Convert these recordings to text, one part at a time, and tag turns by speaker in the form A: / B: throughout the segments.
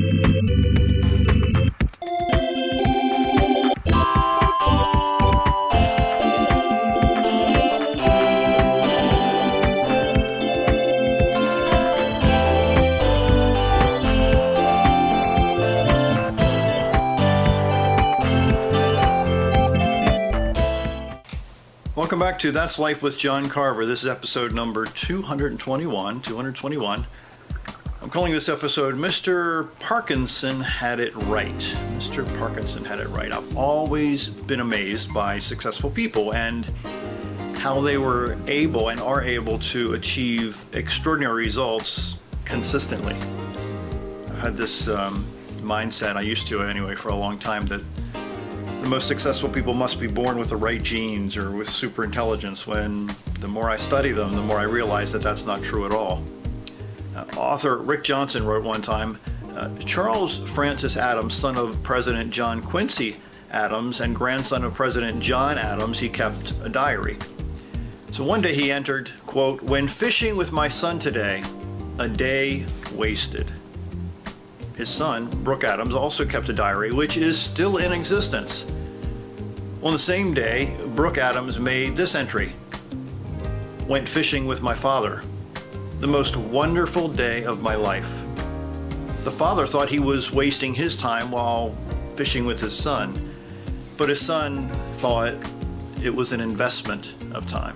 A: Welcome back to That's Life with John Carver. This is episode number 221. I'm calling this episode Mr. Parkinson Had It Right. Mr. Parkinson Had It Right. I've always been amazed by successful people and how they were able and are able to achieve extraordinary results consistently. I've had this mindset, I used to anyway, for a long time, that the most successful people must be born with the right genes or with super intelligence, when the more I study them, the more I realize that that's not true at all. Author Rick Johnson wrote one time, Charles Francis Adams, son of President John Quincy Adams and grandson of President John Adams, he kept a diary. So one day he entered, quote, "When fishing with my son today, a day wasted." His son, Brook Adams, also kept a diary, which is still in existence. On the same day, Brook Adams made this entry: "Went fishing with my father. The most wonderful day of my life." The father thought he was wasting his time while fishing with his son, but his son thought it was an investment of time.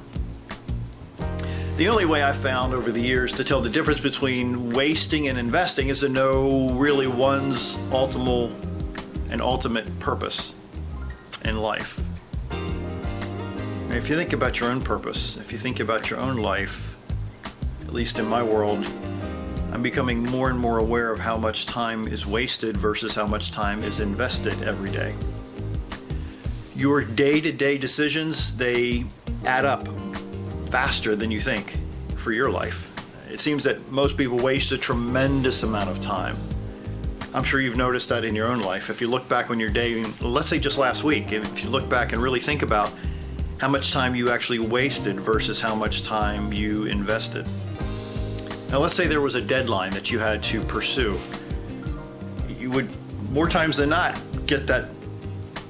A: The only way I found over the years to tell the difference between wasting and investing is to know really one's ultimate purpose in life. If you think about your own purpose, if you think about your own life, at least in my world, I'm becoming more and more aware of how much time is wasted versus how much time is invested every day. Your day-to-day decisions, they add up faster than you think for your life. It seems that most people waste a tremendous amount of time. I'm sure you've noticed that in your own life. If you look back on your day, let's say just last week, if you look back and really think about how much time you actually wasted versus how much time you invested. Now let's say there was a deadline that you had to pursue. You would, more times than not, get that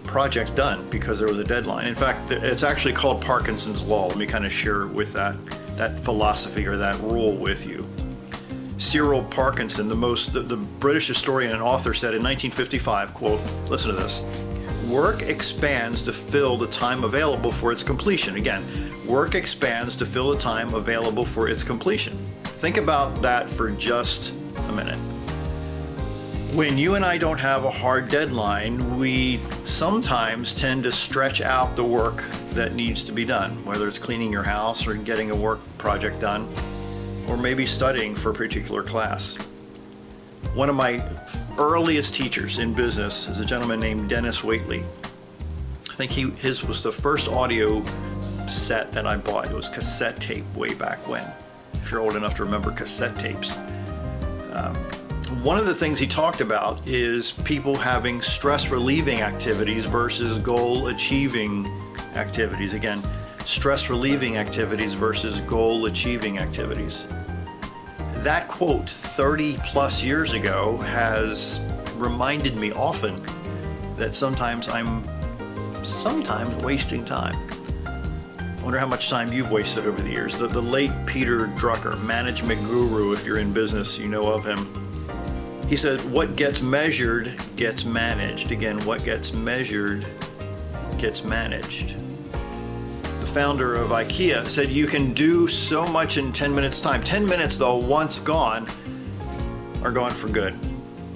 A: project done because there was a deadline. In fact, it's actually called Parkinson's Law. Let me kind of share with that philosophy or that rule with you. Cyril Parkinson, the British historian and author, said in 1955, quote, listen to this: "Work expands to fill the time available for its completion." Again, work expands to fill the time available for its completion. Think about that for just a minute. When you and I don't have a hard deadline, we sometimes tend to stretch out the work that needs to be done, whether it's cleaning your house or getting a work project done, or maybe studying for a particular class. One of my earliest teachers in business is a gentleman named Dennis Waitley. I think his was the first audio set that I bought. It was cassette tape way back when, if you're old enough to remember cassette tapes. One of the things he talked about is people having stress-relieving activities versus goal-achieving activities. Again, stress-relieving activities versus goal-achieving activities. That quote 30 plus years ago has reminded me often that sometimes I'm wasting time. I wonder how much time you've wasted over the years. The late Peter Drucker, management guru, if you're in business, you know of him. He said, what gets measured gets managed. Again, what gets measured gets managed. The founder of IKEA said you can do so much in 10 minutes time. 10 minutes, though, once gone, are gone for good.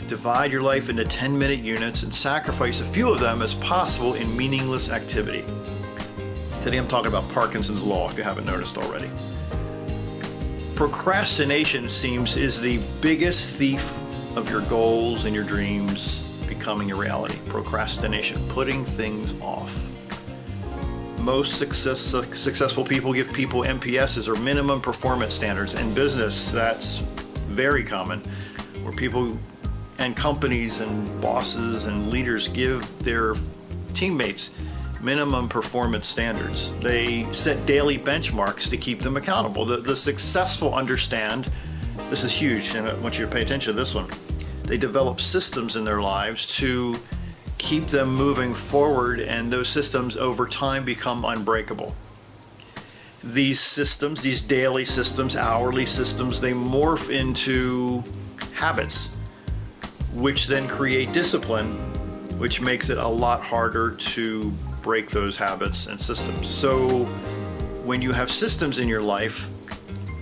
A: Divide your life into 10-minute units and sacrifice a few of them as possible in meaningless activity. Today I'm talking about Parkinson's Law, if you haven't noticed already. Procrastination is the biggest thief of your goals and your dreams becoming a reality. Procrastination, putting things off. Most successful people give people MPSs, or minimum performance standards. In business, that's very common, where people and companies and bosses and leaders give their teammates minimum performance standards. They set daily benchmarks to keep them accountable. The successful understand, this is huge, and I want you to pay attention to this one. They develop systems in their lives to keep them moving forward, and those systems over time become unbreakable. These systems, these daily systems, hourly systems, they morph into habits, which then create discipline, which makes it a lot harder to break those habits and systems. So when you have systems in your life,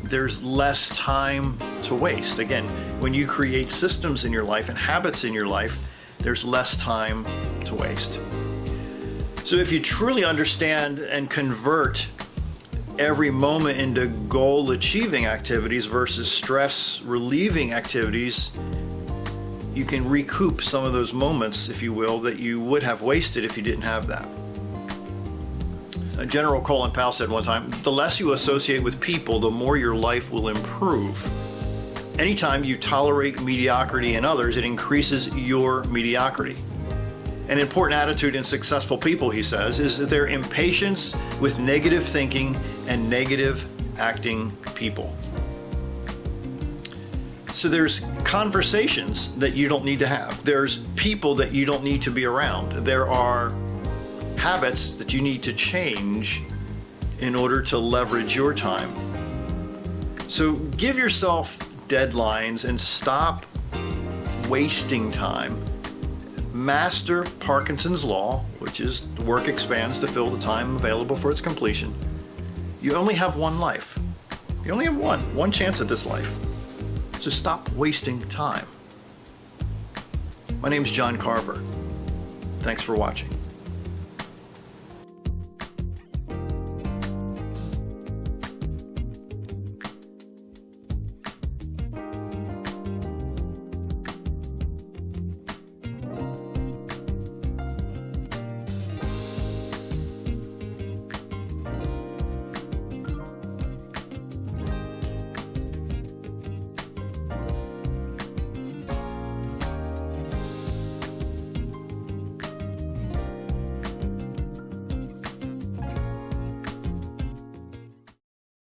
A: there's less time to waste. Again, when you create systems in your life and habits in your life, there's less time to waste. So if you truly understand and convert every moment into goal achieving activities versus stress relieving activities, you can recoup some of those moments, if you will, that you would have wasted if you didn't have that. General Colin Powell said one time, the less you associate with people, the more your life will improve. Anytime you tolerate mediocrity in others, it increases your mediocrity. An important attitude in successful people, he says, is their impatience with negative thinking and negative acting people. So there's conversations that you don't need to have. There's people that you don't need to be around. There are habits that you need to change in order to leverage your time. So give yourself deadlines and stop wasting time. Master Parkinson's Law, which is work expands to fill the time available for its completion. You only have one life. You only have one chance at this life. So stop wasting time. My name is John Carver. Thanks for watching.